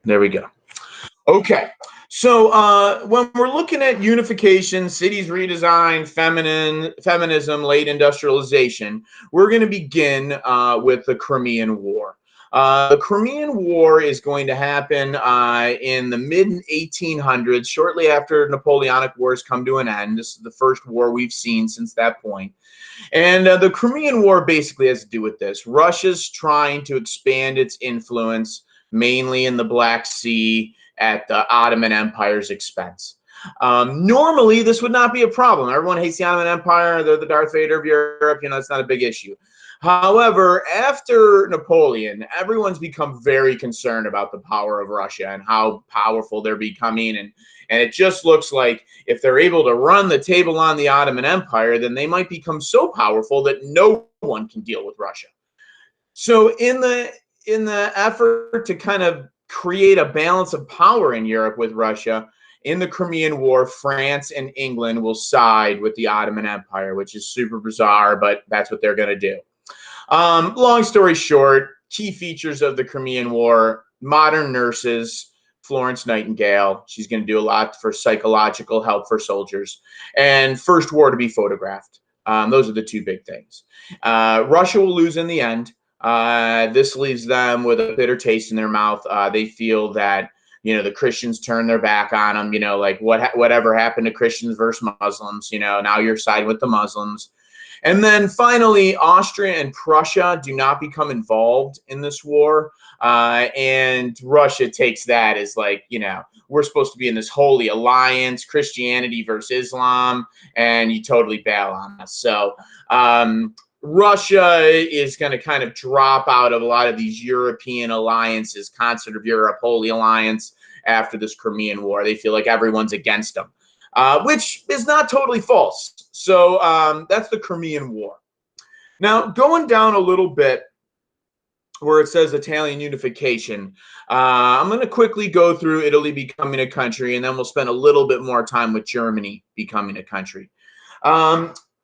There we go. Okay. So when we're looking at unification, cities redesign, feminism, late industrialization, we're going to begin with the Crimean War. The Crimean War is going to happen in the mid 1800s, shortly after Napoleonic Wars come to an end. This is the first war we've seen since that point. And the Crimean War basically has to do with this. Russia's trying to expand its influence, mainly in the Black Sea, at the Ottoman Empire's expense. Normally, this would not be a problem. Everyone hates the Ottoman Empire. They're the Darth Vader of Europe. It's not a big issue. However, after Napoleon, everyone's become very concerned about the power of Russia and how powerful they're becoming. And it just looks like if they're able to run the table on the Ottoman Empire, then they might become so powerful that no one can deal with Russia. So in the effort to kind of create a balance of power in Europe with Russia, in the Crimean War, France and England will side with the Ottoman Empire, which is super bizarre, but that's what they're going to do. Long story short, key features of the Crimean War: modern nurses, Florence Nightingale. She's going to do a lot for psychological help for soldiers. And first war to be photographed. Those are the two big things. Russia will lose in the end. This leaves them with a bitter taste in their mouth. They feel that the Christians turn their back on them. Like whatever happened to Christians versus Muslims. Now you're siding with the Muslims. And then finally, Austria and Prussia do not become involved in this war. And Russia takes that as like, we're supposed to be in this holy alliance, Christianity versus Islam, and you totally bail on us. So Russia is going to kind of drop out of a lot of these European alliances, Concert of Europe, Holy Alliance, after this Crimean War. They feel like everyone's against them. Which is not totally false. So that's the Crimean War. Now, going down a little bit where it says Italian unification, I'm going to quickly go through Italy becoming a country, and then we'll spend a little bit more time with Germany becoming a country.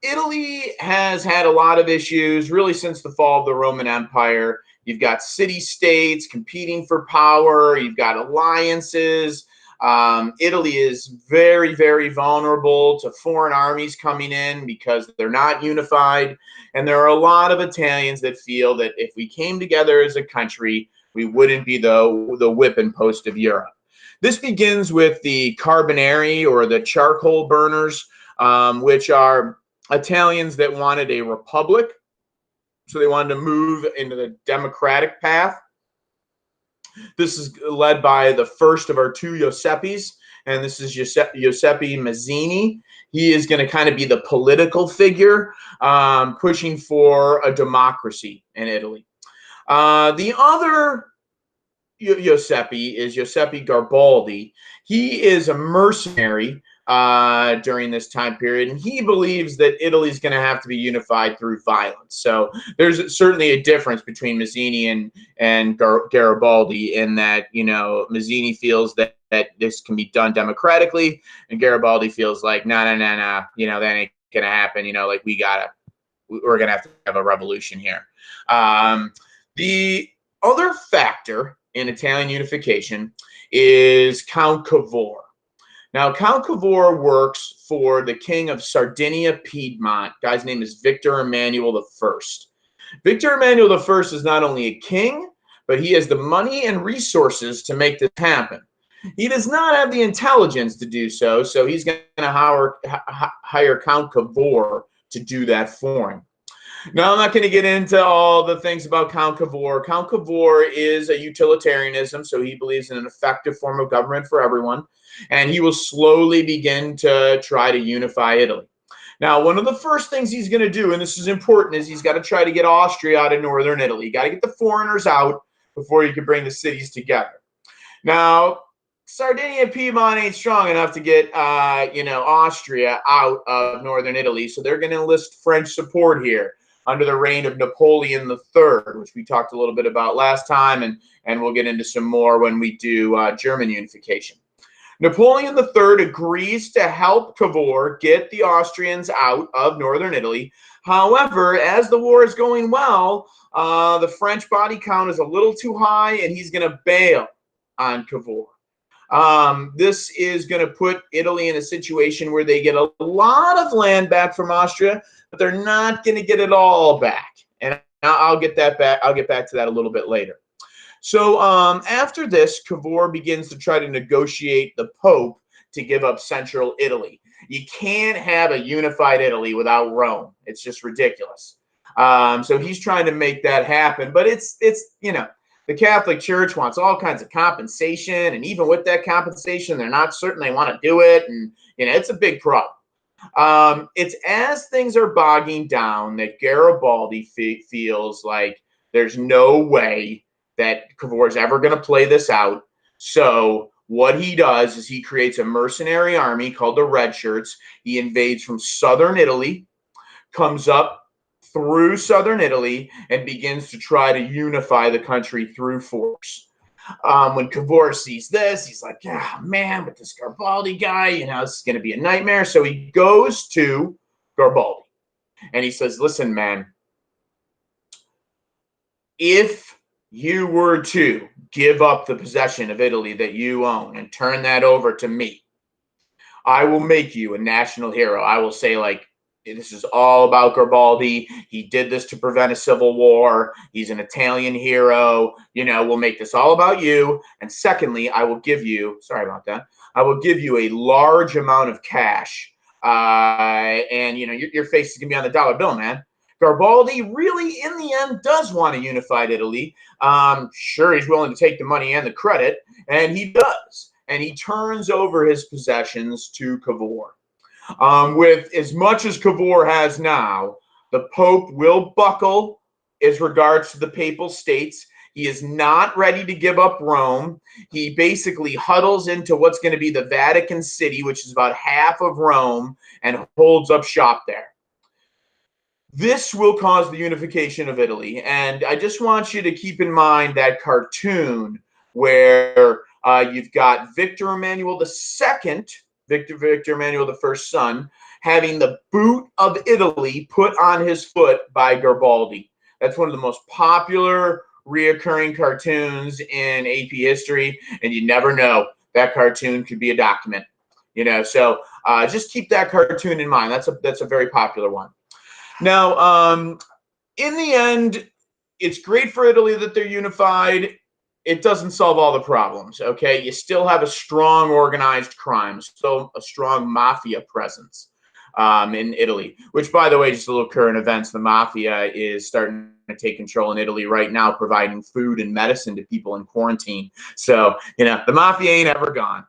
Italy has had a lot of issues really since the fall of the Roman Empire. You've got city-states competing for power. You've got alliances. Italy is very, very vulnerable to foreign armies coming in because they're not unified. And there are a lot of Italians that feel that if we came together as a country, we wouldn't be the whipping post of Europe. This begins with the Carbonari, or the charcoal burners, which are Italians that wanted a republic. So they wanted to move into the democratic path. This is led by the first of our two Giuseppes, and this is Giuseppe Mazzini. He is going to kind of be the political figure pushing for a democracy in Italy. The other Giuseppe is Giuseppe Garibaldi. He is a mercenary during this time period, and he believes that Italy is going to have to be unified through violence. So there's certainly a difference between Mazzini and Garibaldi in that, Mazzini feels that this can be done democratically, and Garibaldi feels like, no, that ain't going to happen. Like we're going to have a revolution here. The other factor in Italian unification is Count Cavour. Now, Count Cavour works for the king of Sardinia, Piedmont. Guy's name is Victor Emmanuel I. Victor Emmanuel I is not only a king, but he has the money and resources to make this happen. He does not have the intelligence to do so, so he's going to hire Count Cavour to do that for him. Now, I'm not going to get into all the things about Count Cavour. Count Cavour is a utilitarianism, so he believes in an effective form of government for everyone, and he will slowly begin to try to unify Italy. Now, one of the first things he's going to do, and this is important, is he's got to try to get Austria out of northern Italy. You got to get the foreigners out before you can bring the cities together. Now, Sardinia and Piedmont ain't strong enough to get, Austria out of northern Italy, so they're going to enlist French support here under the reign of Napoleon III, which we talked a little bit about last time, and we'll get into some more when we do German unification. Napoleon III agrees to help Cavour get the Austrians out of northern Italy. However, as the war is going well, the French body count is a little too high, and he's going to bail on Cavour. This is going to put Italy in a situation where they get a lot of land back from Austria, but they're not going to get it all back. And I'll get that back. I'll get back to that a little bit later. So after this, Cavour begins to try to negotiate the Pope to give up central Italy. You can't have a unified Italy without Rome. It's just ridiculous. So he's trying to make that happen, but it's the Catholic Church wants all kinds of compensation, and even with that compensation, they're not certain they want to do it, and it's a big problem. It's as things are bogging down that Garibaldi feels like there's no way that Cavour is ever going to play this out. So what he does is he creates a mercenary army called the Red Shirts. He invades from southern Italy, comes up through southern Italy, and begins to try to unify the country through force. When Cavour sees this, he's like, "Ah, man, with this Garibaldi guy, this is going to be a nightmare." So he goes to Garibaldi and he says, "Listen, man, if you were to give up the possession of Italy that you own and turn that over to me, I will make you a national hero. I will say, like, this is all about Garibaldi. He did this to prevent a civil war. He's an Italian hero. We'll make this all about you. And secondly, I will give you, sorry about that, I will give you a large amount of cash. And your face is going to be on the dollar bill, man." Garibaldi really, in the end, does want a unified Italy. Sure, he's willing to take the money and the credit, and he does. And he turns over his possessions to Cavour. With as much as Cavour has now, the Pope will buckle as regards to the Papal States. He is not ready to give up Rome. He basically huddles into what's going to be the Vatican City, which is about half of Rome, and holds up shop there. This will cause the unification of Italy. And I just want you to keep in mind that cartoon where you've got Victor Emmanuel II, Victor Emmanuel the first son, having the boot of Italy put on his foot by Garibaldi. That's one of the most popular reoccurring cartoons in AP history, and you never know. That cartoon could be a document. So just keep that cartoon in mind. That's a very popular one. Now, in the end, it's great for Italy that they're unified. It doesn't solve all the problems, okay? You still have a strong organized crime, still a strong mafia presence in Italy, which, by the way, just a little current events, the mafia is starting to take control in Italy right now, providing food and medicine to people in quarantine. So, the mafia ain't ever gone.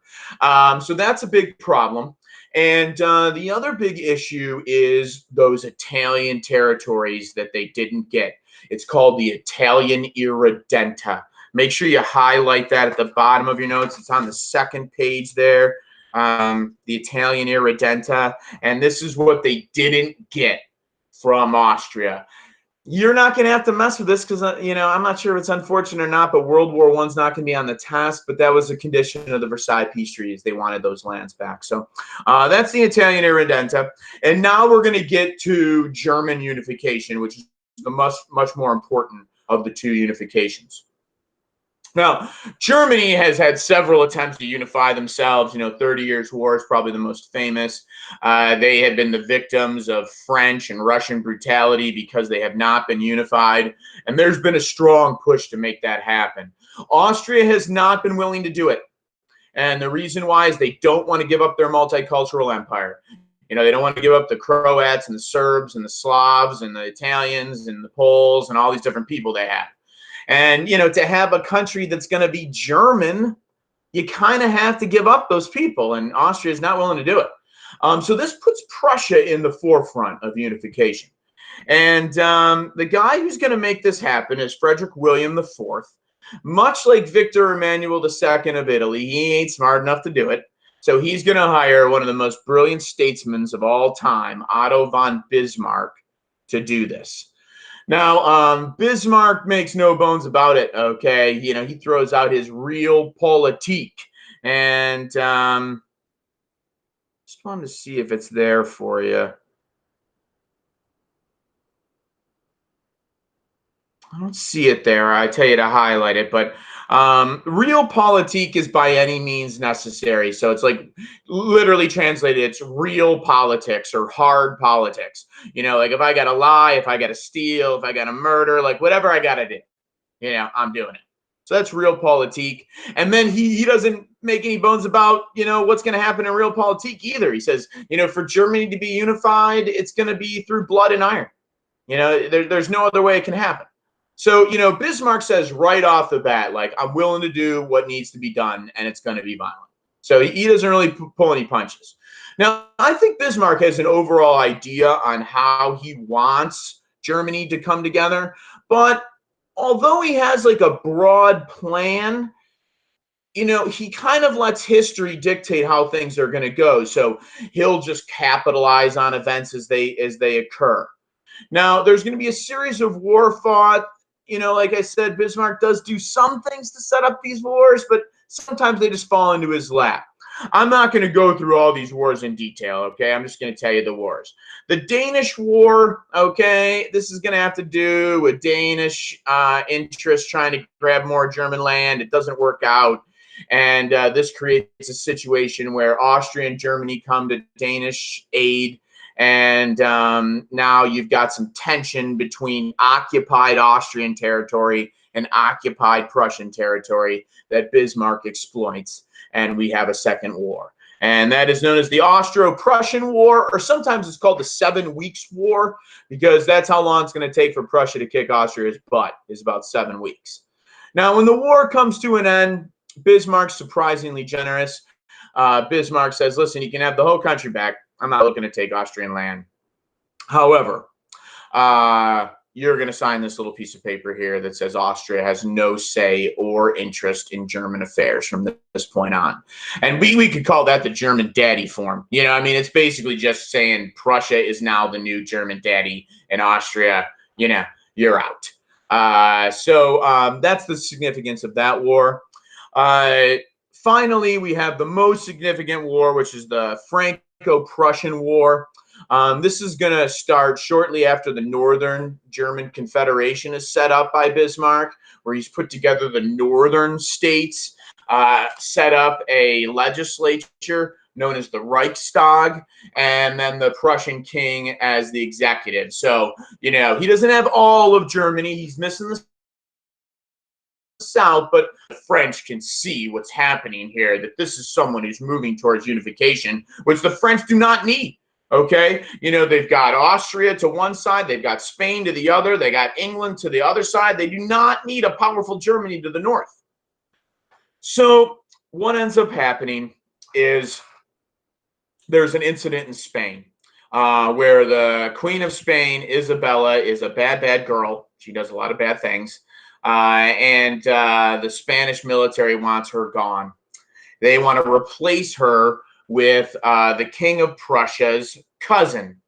So that's a big problem. And the other big issue is those Italian territories that they didn't get. It's called the Italian Irredenta. Make sure you highlight that at the bottom of your notes. It's on the second page there, the Italian Irredenta. And this is what they didn't get from Austria. You're not going to have to mess with this because, I'm not sure if it's unfortunate or not, but World War I's not going to be on the task. But that was a condition of the Versailles Peace Treaties. They wanted those lands back. So that's the Italian Irredenta. And now we're going to get to German unification, which is the much more important of the two unifications. Now, Germany has had several attempts to unify themselves. 30 Years' War is probably the most famous. They have been the victims of French and Russian brutality because they have not been unified. And there's been a strong push to make that happen. Austria has not been willing to do it. And the reason why is they don't want to give up their multicultural empire. They don't want to give up the Croats and the Serbs and the Slavs and the Italians and the Poles and all these different people they have. And, to have a country that's going to be German, you kind of have to give up those people. And Austria is not willing to do it. So this puts Prussia in the forefront of unification. And the guy who's going to make this happen is Frederick William IV. Much like Victor Emmanuel II of Italy, he ain't smart enough to do it. So he's going to hire one of the most brilliant statesmen of all time, Otto von Bismarck, to do this. Now, Bismarck makes no bones about it, okay? He throws out his realpolitik. And just wanted to see if it's there for you. I don't see it there. I tell you to highlight it, but Realpolitik is by any means necessary. So it's like literally translated, it's real politics or hard politics. Like if I got to lie, if I got to steal, if I got to murder, like whatever I got to do, I'm doing it. So that's realpolitik. And then he doesn't make any bones about, what's going to happen in realpolitik either. He says, for Germany to be unified, it's going to be through blood and iron. There's no other way it can happen. So, Bismarck says right off the bat, like, I'm willing to do what needs to be done, and it's going to be violent. So he doesn't really pull any punches. Now, I think Bismarck has an overall idea on how he wants Germany to come together. But although he has like a broad plan, he kind of lets history dictate how things are going to go. So he'll just capitalize on events as they occur. Now, there's going to be a series of war fought. Like I said, Bismarck does do some things to set up these wars, but sometimes they just fall into his lap. I'm not going to go through all these wars in detail, okay? I'm just going to tell you the wars. The Danish War, okay, this is going to have to do with Danish interests trying to grab more German land. It doesn't work out. And this creates a situation where Austria and Germany come to Danish aid. And now you've got some tension between occupied Austrian territory and occupied Prussian territory that Bismarck exploits. And we have a second war. And that is known as the Austro-Prussian War, or sometimes it's called the 7 Weeks War, because that's how long it's going to take for Prussia to kick Austria's butt, is about 7 weeks. Now, when the war comes to an end, Bismarck's surprisingly generous. Bismarck says, listen, you can have the whole country back. I'm not looking to take Austrian land. However, you're going to sign this little piece of paper here that says Austria has no say or interest in German affairs from this point on. And we could call that the German daddy form. It's basically just saying Prussia is now the new German daddy, and Austria, you're out. So that's the significance of that war. Finally, we have the most significant war, which is the Franco-Prussian War. This is going to start shortly after the Northern German Confederation is set up by Bismarck, where he's put together the northern states, set up a legislature known as the Reichstag, and then the Prussian king as the executive. So, he doesn't have all of Germany. He's missing the South, but the French can see what's happening here, that this is someone who's moving towards unification, which the French do not need. Okay, they've got Austria to one side, they've got Spain to the other, they got England to the other side. They do not need a powerful Germany to the north. So what ends up happening is there's an incident in Spain where the Queen of Spain, Isabella, is a bad girl. She does a lot of bad things. And the Spanish military wants her gone. They want to replace her with the King of Prussia's cousin.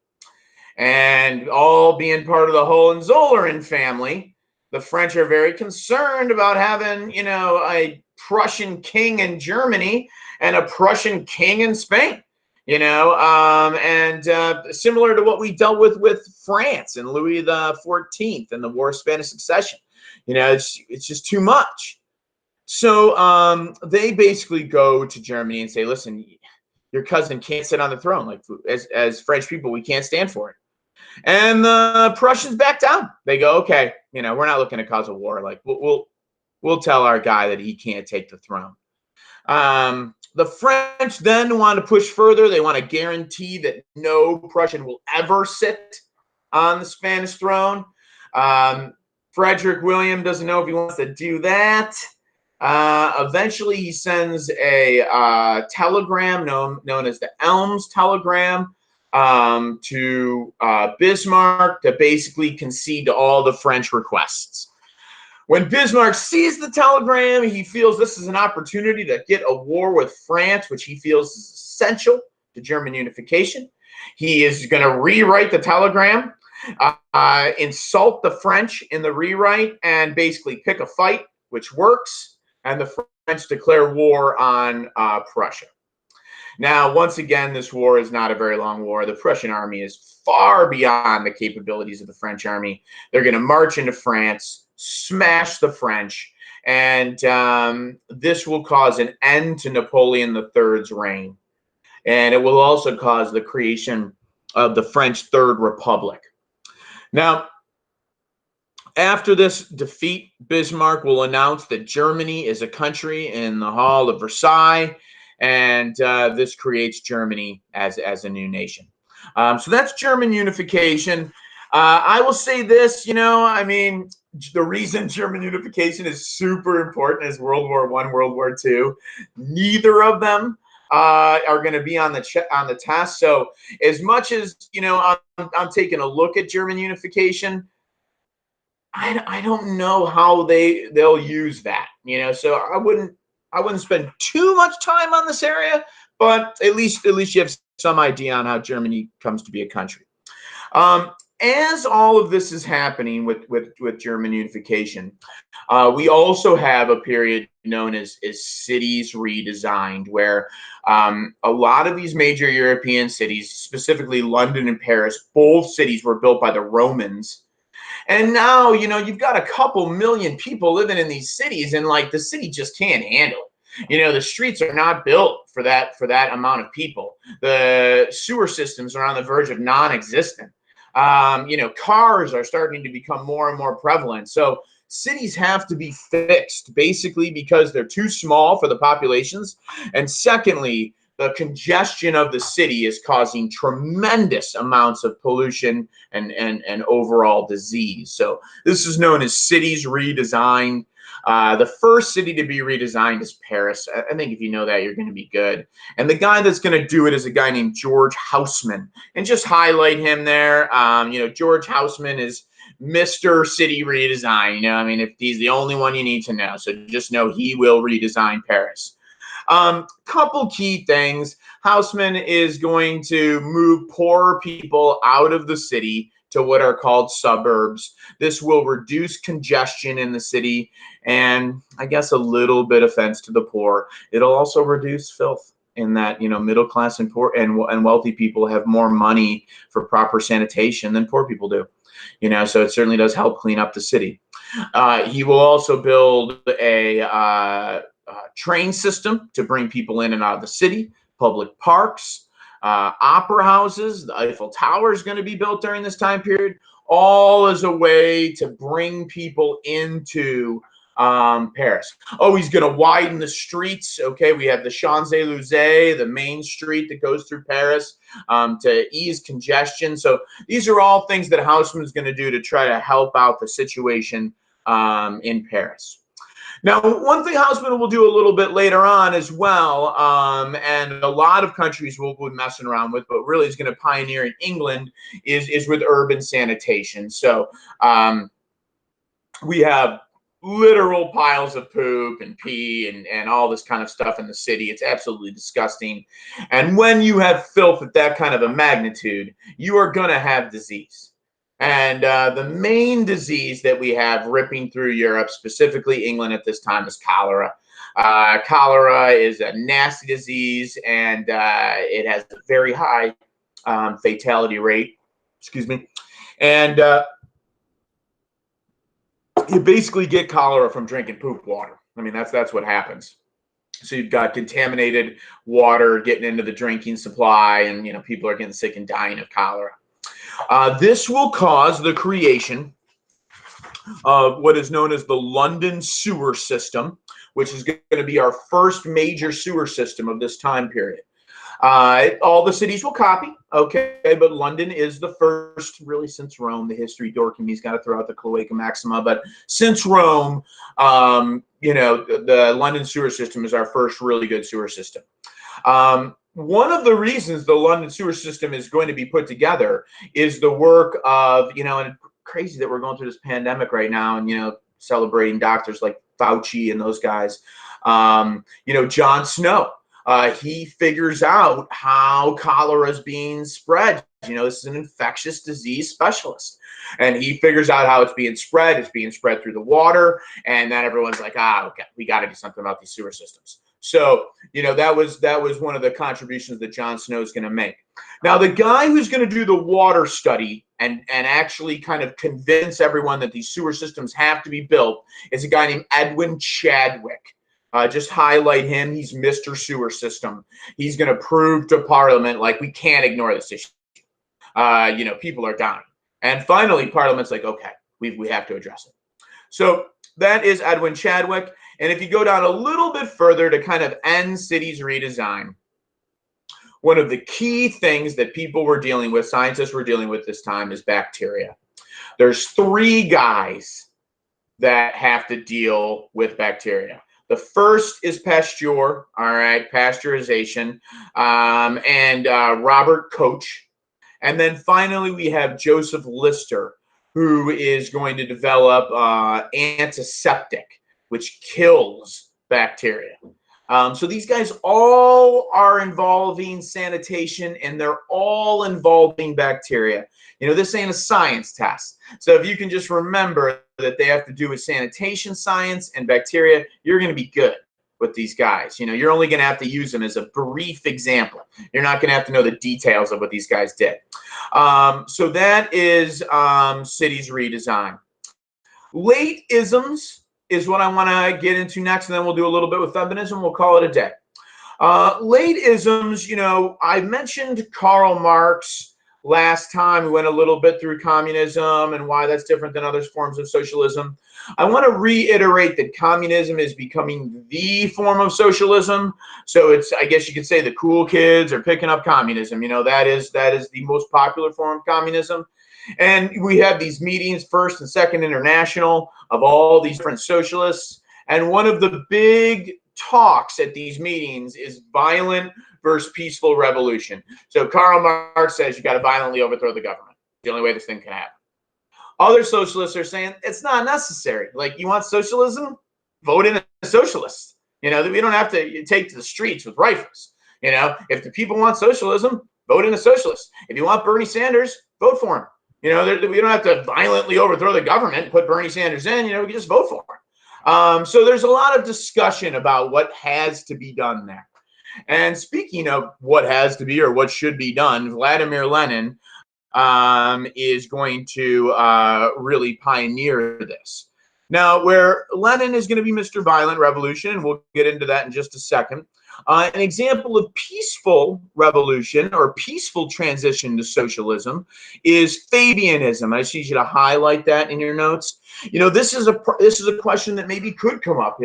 And all being part of the Hohenzollern family, the French are very concerned about having, a Prussian king in Germany and a Prussian king in Spain. And similar to what we dealt with France and Louis XIV and the War of Spanish Succession. It's just too much. So they basically go to Germany and say, listen, your cousin can't sit on the throne. Like, as French people, we can't stand for it. And the Prussians back down. They go, okay, we're not looking to cause a war. Like, we'll tell our guy that he can't take the throne. The French then want to push further. They want to guarantee that no Prussian will ever sit on the Spanish throne. Frederick William doesn't know if he wants to do that. Eventually, he sends a telegram known as the Elms telegram to Bismarck to basically concede to all the French requests. When Bismarck sees the telegram, he feels this is an opportunity to get a war with France, which he feels is essential to German unification. He is going to rewrite the telegram, insult the French in the rewrite, and basically pick a fight, which works, and the French declare war on Prussia. Now, once again, this war is not a very long war. The Prussian army is far beyond the capabilities of the French army. They're going to march into France, smash the French, And this will cause an end to Napoleon III's reign. And it will also cause the creation of the French Third Republic. Now, after this defeat, Bismarck will announce that Germany is a country in the Hall of Versailles, and this creates Germany as a new nation. So that's German unification. I will say this, I mean, the reason German unification is super important is World War I, World War II. Neither of them are going to be on the test. So as much as I'm taking a look at German unification, I don't know how they'll use that, So I wouldn't spend too much time on this area, but at least you have some idea on how Germany comes to be a country. As all of this is happening with German unification, we also have a period known as cities redesigned, where a lot of these major European cities, specifically London and Paris, both cities were built by the Romans. And now, you've got a couple million people living in these cities, and like the city just can't handle it. The streets are not built for that amount of people. The sewer systems are on the verge of non-existent. Cars are starting to become more and more prevalent. So cities have to be fixed, basically because they're too small for the populations. And secondly, the congestion of the city is causing tremendous amounts of pollution and overall disease. So this is known as cities redesigned. The first city to be redesigned is Paris. I think if you know that, you're going to be good. And the guy that's going to do it is a guy named George Haussmann. And just highlight him there. George Haussmann is Mr. City Redesign. I mean, if he's the only one you need to know. So just know he will redesign Paris. Couple key things. Haussmann is going to move poor people out of the city to what are called suburbs. This will reduce congestion in the city and I guess a little bit offense to the poor. It'll also reduce filth in that, middle class and poor and wealthy people have more money for proper sanitation than poor people do. So it certainly does help clean up the city. He will also build a train system to bring people in and out of the city, public parks, opera houses. The Eiffel Tower is going to be built during this time period, all as a way to bring people into Paris. Oh, he's going to widen the streets. Okay, we have the Champs-Élysées, the main street that goes through Paris to ease congestion. So these are all things that Haussmann is going to do to try to help out the situation in Paris. Now, one thing Haussmann will do a little bit later on as well, and a lot of countries will be messing around with, but really is going to pioneer in England, is with urban sanitation. So we have literal piles of poop and pee and all this kind of stuff in the city. It's absolutely disgusting. And when you have filth at that kind of a magnitude, you are going to have disease. And the main disease that we have ripping through Europe, specifically England at this time, is cholera. Cholera is a nasty disease, and it has a very high fatality rate. Excuse me. And you basically get cholera from drinking poop water. I mean, that's what happens. So you've got contaminated water getting into the drinking supply, and people are getting sick and dying of cholera. This will cause the creation of what is known as the London sewer system, which is going to be our first major sewer system of this time period. All the cities will copy, okay, but London is the first, really, since Rome. The history dork me's got to throw out the cloaca maxima, but since Rome, the London sewer system is our first really good sewer system. One of the reasons the London sewer system is going to be put together is the work of, and crazy that we're going through this pandemic right now and, celebrating doctors like Fauci and those guys. John Snow, he figures out how cholera is being spread. This is an infectious disease specialist. And he figures out how it's being spread. It's being spread through the water. And then everyone's like, okay, we got to do something about these sewer systems. So, that was one of the contributions that Jon Snow is going to make. Now, the guy who's going to do the water study and actually kind of convince everyone that these sewer systems have to be built is a guy named Edwin Chadwick. Just highlight him. He's Mr. Sewer System. He's going to prove to Parliament, like, we can't ignore this issue. People are dying. And finally, Parliament's like, okay, we have to address it. So that is Edwin Chadwick. And if you go down a little bit further to kind of end cities redesign, one of the key things that people were dealing with, scientists were dealing with this time, is bacteria. There's 3 guys that have to deal with bacteria. The first is Pasteur, all right, pasteurization, and Robert Koch. And then finally, we have Joseph Lister, who is going to develop antiseptic, which kills bacteria. So these guys all are involving sanitation, and they're all involving bacteria. This ain't a science test. So if you can just remember that they have to do with sanitation science and bacteria, you're going to be good with these guys. You're only going to have to use them as a brief example. You're not going to have to know the details of what these guys did. So that is cities redesign. Late isms is what I want to get into next, and then we'll do a little bit with feminism. We'll call it a day. Late isms, I mentioned Karl Marx last time. We went a little bit through communism and why that's different than other forms of socialism. I want to reiterate that communism is becoming the form of socialism. So it's, I guess you could say, the cool kids are picking up communism. That is the most popular form of communism. And we have these meetings, First and Second International, of all these different socialists. And one of the big talks at these meetings is violent versus peaceful revolution. So Karl Marx says you got to violently overthrow the government. The only way this thing can happen. Other socialists are saying it's not necessary. Like, you want socialism? Vote in a socialist. We don't have to take to the streets with rifles. If the people want socialism, vote in a socialist. If you want Bernie Sanders, vote for him. We don't have to violently overthrow the government and put Bernie Sanders in. We can just vote for him. So there's a lot of discussion about what has to be done there. And speaking of what has to be or what should be done, Vladimir Lenin is going to really pioneer this. Now, where Lenin is going to be Mr. Violent Revolution, and we'll get into that in just a second. An example of peaceful revolution or peaceful transition to socialism is Fabianism. I just need you to highlight that in your notes. This is a question that maybe could come up.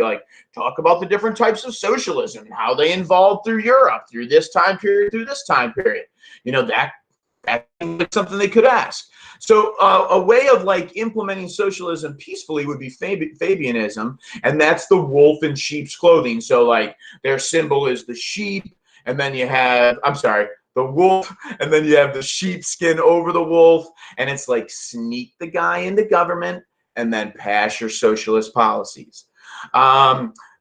Talk about the different types of socialism and how they evolved through Europe, through this time period, through this time period. That's something they could ask. So a way of implementing socialism peacefully would be Fabianism, and that's the wolf in sheep's clothing. So their symbol is the sheep, and then you have, the wolf, and then you have the sheepskin over the wolf, and it's like sneak the guy into government and then pass your socialist policies.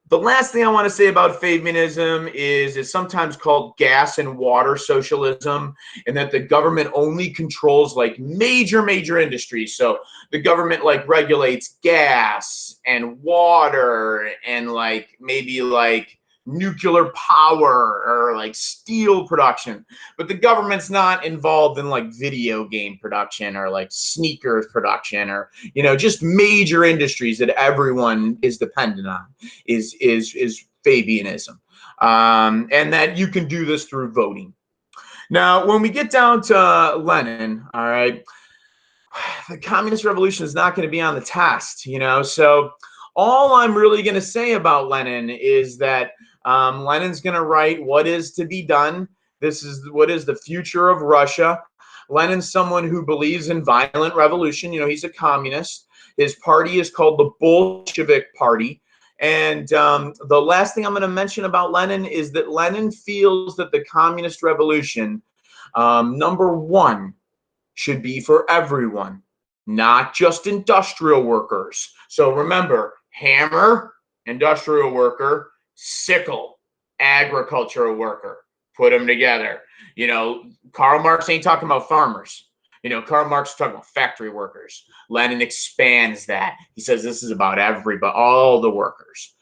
The last thing I want to say about Fabianism is it's sometimes called gas and water socialism, and that the government only controls major industries. So the government regulates gas and water and maybe nuclear power or steel production, but the government's not involved in video game production or sneakers production or just major industries that everyone is dependent on is Fabianism, and that you can do this through voting. Now, when we get down to Lenin, all right, the communist revolution is not going to be on the test, so all I'm really going to say about Lenin is that Lenin's going to write what is to be done. This is what is the future of Russia. Lenin's someone who believes in violent revolution. He's a communist. His party is called the Bolshevik Party. And the last thing I'm going to mention about Lenin is that Lenin feels that the communist revolution, number one, should be for everyone, not just industrial workers. So remember, hammer, industrial worker, sickle, agricultural worker. Put them together. Karl Marx ain't talking about farmers. Karl Marx is talking about factory workers. Lenin expands that. He says this is about everybody, all the workers.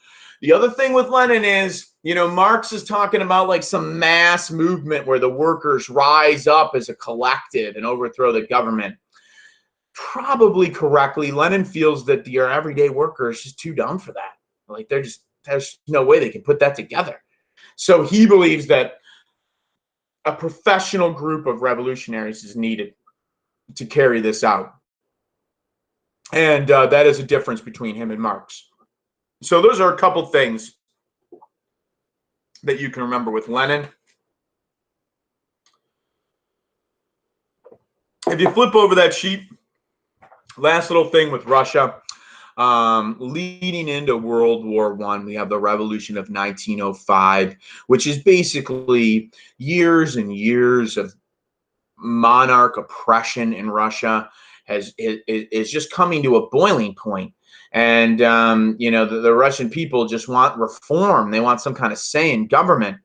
The other thing with Lenin is, Marx is talking about like some mass movement where the workers rise up as a collective and overthrow the government. Probably correctly, Lenin feels that your everyday worker is just too dumb for that. Like there's no way they can put that together. So he believes that a professional group of revolutionaries is needed to carry this out. And that is a difference between him and Marx. So those are a couple things that you can remember with Lenin. If you flip over that sheet, last little thing with Russia, leading into World War I, we have the Revolution of 1905, which is basically years and years of monarch oppression in Russia is just coming to a boiling point. And, the Russian people just want reform. They want some kind of say in government.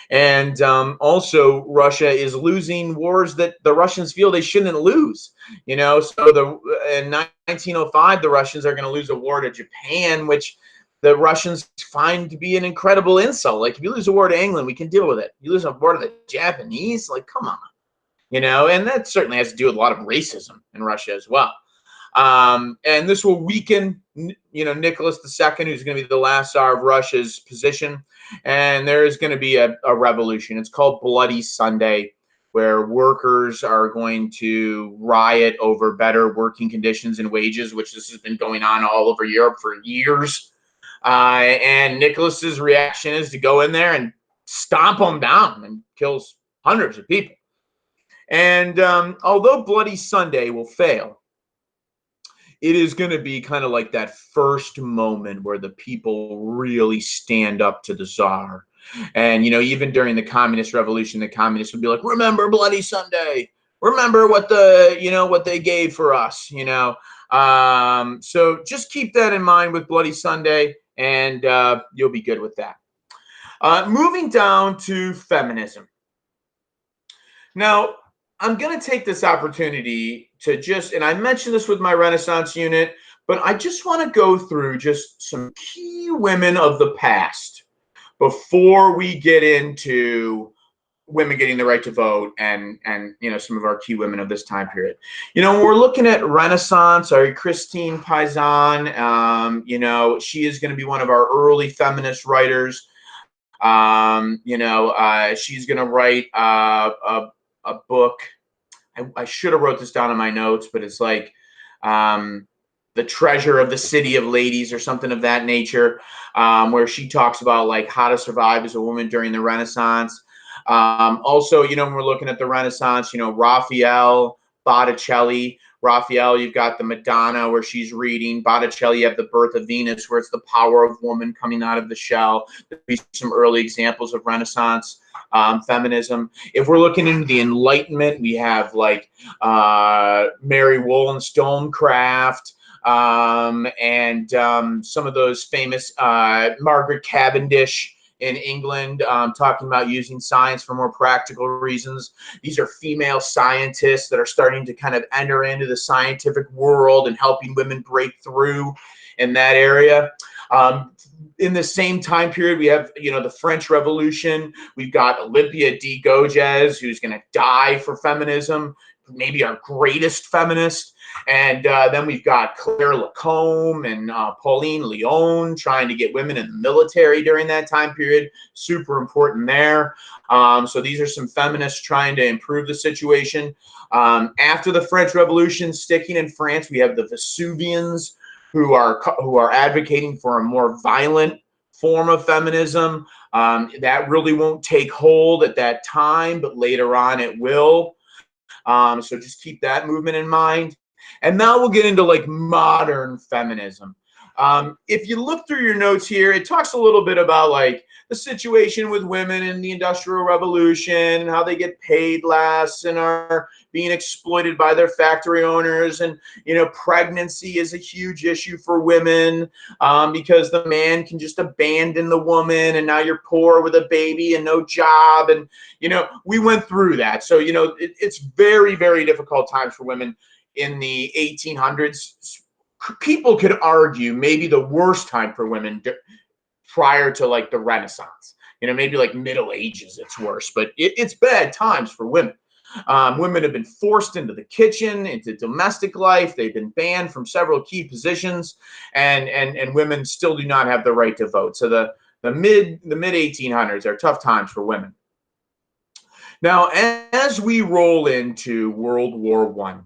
And also, Russia is losing wars that the Russians feel they shouldn't lose. So in 1905, the Russians are going to lose a war to Japan, which the Russians find to be an incredible insult. Like, if you lose a war to England, we can deal with it. You lose a war to the Japanese, like, come on. And that certainly has to do with a lot of racism in Russia as well. And this will weaken, Nicholas II, who's going to be the last Tsar of Russia's position. And there is going to be a revolution. It's called Bloody Sunday, where workers are going to riot over better working conditions and wages, which this has been going on all over Europe for years. And Nicholas's reaction is to go in there and stomp them down and kills hundreds of people. And although Bloody Sunday will fail, it is going to be kind of like that first moment where the people really stand up to the Tsar. And, even during the Communist Revolution, the communists would be like, remember Bloody Sunday. Remember what what they gave for us, So just keep that in mind with Bloody Sunday, and you'll be good with that. Moving down to feminism. Now, I'm going to take this opportunity to and I mentioned this with my Renaissance unit, but I just want to go through just some key women of the past before we get into women getting the right to vote and some of our key women of this time period. When we're looking at Renaissance, Christine Pizan, she is going to be one of our early feminist writers. She's going to write a book. I should have wrote this down in my notes, but it's like The Treasure of the City of Ladies or something of that nature, where she talks about like how to survive as a woman during the Renaissance. Also, when we're looking at the Renaissance, Raphael, Botticelli. Raphael, you've got the Madonna where she's reading. Botticelli, you have the Birth of Venus, where it's the power of woman coming out of the shell. There'll be some early examples of Renaissance feminism. If we're looking into the Enlightenment, we have like Mary Wollstonecraft, and some of those famous Margaret Cavendish in England, talking about using science for more practical reasons. These are female scientists that are starting to kind of enter into the scientific world and helping women break through in that area. In the same time period, we have, the French Revolution. We've got Olympia de Gouges, who's going to die for feminism, maybe our greatest feminist. And then we've got Claire Lacombe and Pauline Lyon trying to get women in the military during that time period. Super important there. So these are some feminists trying to improve the situation. After the French Revolution, sticking in France, we have the Vesuvians, who are advocating for a more violent form of feminism. That really won't take hold at that time, but later on it will. So just keep that movement in mind. And now we'll get into like modern feminism. If you look through your notes here, it talks a little bit about like the situation with women in the Industrial Revolution and how they get paid less and are being exploited by their factory owners. And, pregnancy is a huge issue for women because the man can just abandon the woman and now you're poor with a baby and no job. And, we went through that. So, it's very, very difficult times for women in the 1800s. People could argue maybe the worst time for women prior to like the Renaissance. Maybe like Middle Ages, it's worse, but it's bad times for women. Women have been forced into the kitchen, into domestic life. They've been banned from several key positions, and women still do not have the right to vote. So the mid 1800s are tough times for women. Now, as we roll into World War One,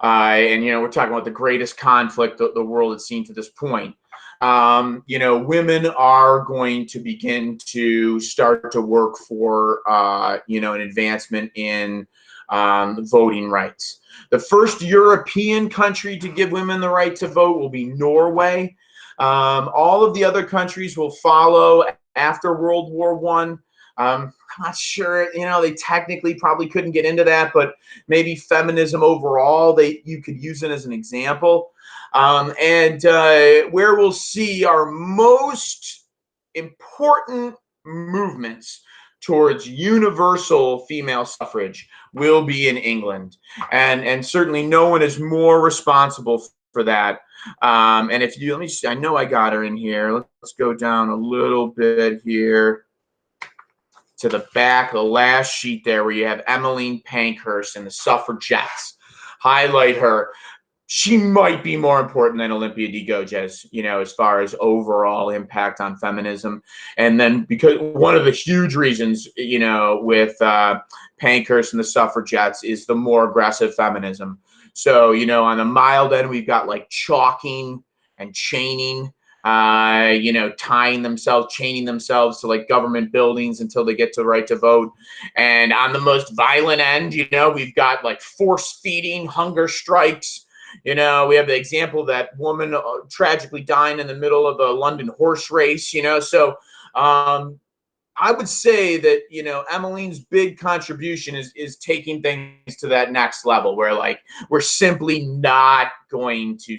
and we're talking about the greatest conflict the world has seen to this point. Women are going to begin to start to work for, an advancement in voting rights. The first European country to give women the right to vote will be Norway. All of the other countries will follow after World War One. I'm not sure, they technically probably couldn't get into that, but maybe feminism overall, you could use it as an example. And where we'll see our most important movements towards universal female suffrage will be in England. And certainly no one is more responsible for that. And if you, let me see, I know I got her in here. Let's go down a little bit here to the back, the last sheet there, where you have Emmeline Pankhurst and the suffragettes. Highlight her. She might be more important than Olympia de Gouges, as far as overall impact on feminism. And then because one of the huge reasons, with Pankhurst and the suffragettes is the more aggressive feminism. So, on the mild end, we've got like chalking and chaining, chaining themselves to like government buildings until they get the right to vote. And on the most violent end, we've got like force feeding, hunger strikes. We have the example of that woman tragically dying in the middle of a London horse race, So I would say that, Emmeline's big contribution is taking things to that next level where like we're simply not going to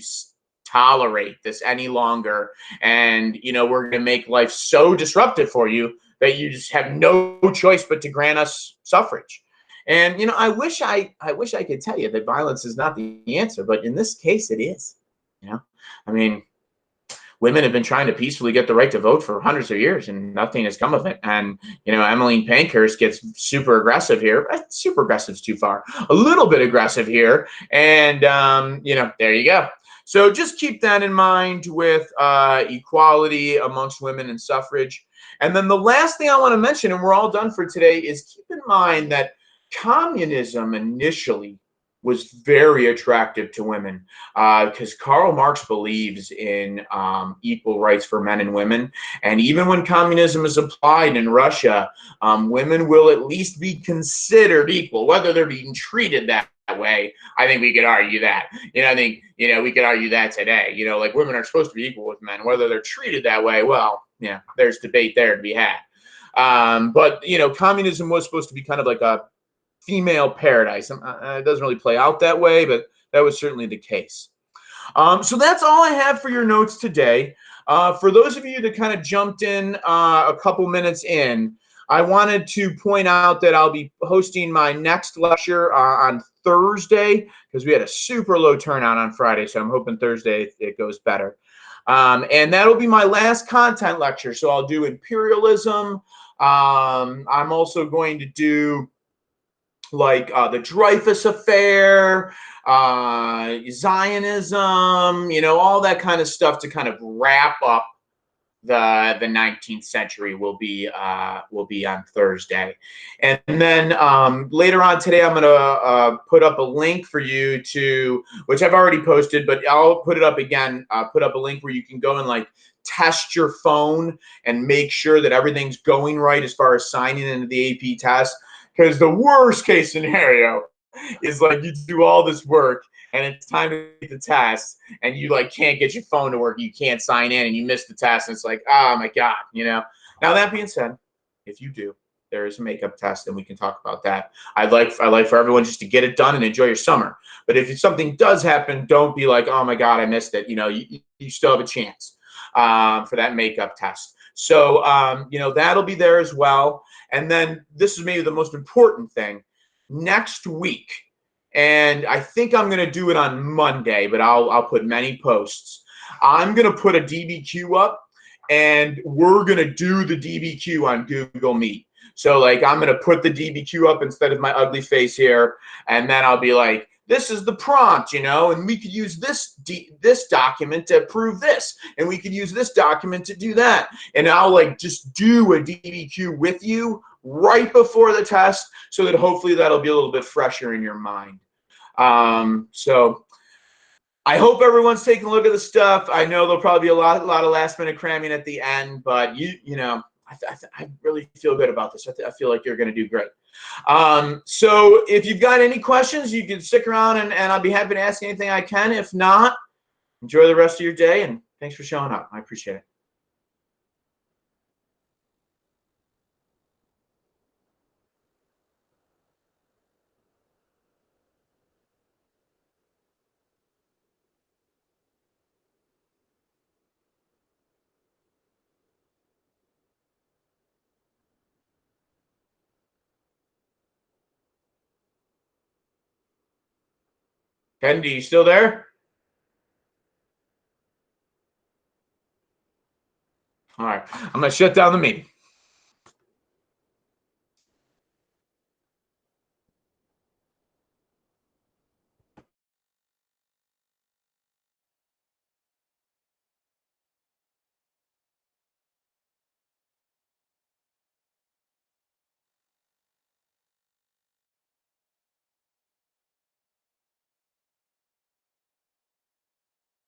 tolerate this any longer. And, we're going to make life so disruptive for you that you just have no choice but to grant us suffrage. And, I wish I could tell you that violence is not the answer, but in this case it is. I mean, women have been trying to peacefully get the right to vote for hundreds of years and nothing has come of it. And, Emmeline Pankhurst gets super aggressive here. Super aggressive is too far. A little bit aggressive here. And, there you go. So just keep that in mind with equality amongst women and suffrage. And then the last thing I want to mention, and we're all done for today, is keep in mind that communism initially was very attractive to women because Karl Marx believes in equal rights for men and women. And even when communism is applied in Russia, women will at least be considered equal, whether they're being treated that way. I think we could argue that. I think, we could argue that today. Like women are supposed to be equal with men, whether they're treated that way. Well, there's debate there to be had. But, communism was supposed to be kind of like a female paradise. It doesn't really play out that way, but that was certainly the case. So that's all I have for your notes today. For those of you that kind of jumped in a couple minutes in, I wanted to point out that I'll be hosting my next lecture on Thursday because we had a super low turnout on Friday, so I'm hoping Thursday it goes better. And that'll be my last content lecture. So I'll do imperialism. I'm also going to do like the Dreyfus Affair, Zionism, all that kind of stuff to kind of wrap up the 19th century will be on Thursday. And then later on today, I'm going to put up a link for you to, which I've already posted, but I'll put it up again, put up a link where you can go and like test your phone and make sure that everything's going right as far as signing into the AP test. Because the worst case scenario is like you do all this work and it's time to take the test and you like can't get your phone to work, you can't sign in and you miss the test and it's like, oh my God, Now that being said, if you do, there is a makeup test and we can talk about that. I like for everyone just to get it done and enjoy your summer. But if something does happen, don't be like, oh my God, I missed it. You still have a chance for that makeup test. So, that'll be there as well. And then this is maybe the most important thing. Next week, and I think I'm going to do it on Monday, but I'll put many posts. I'm going to put a DBQ up. and we're going to do the DBQ on Google Meet. So like I'm going to put the DBQ up instead of my ugly face here, and then I'll be like, this is the prompt, and we could use this document to prove this, and we could use this document to do that. And I'll like just do a DBQ with you right before the test so that hopefully that'll be a little bit fresher in your mind. So I hope everyone's taking a look at the stuff. I know there'll probably be a lot of last minute cramming at the end, but I really feel good about this. I feel like you're going to do great. So if you've got any questions, you can stick around and I'll be happy to ask anything I can. If not, enjoy the rest of your day, and thanks for showing up. I appreciate it. Kendi, you still there? All right. I'm going to shut down the meeting.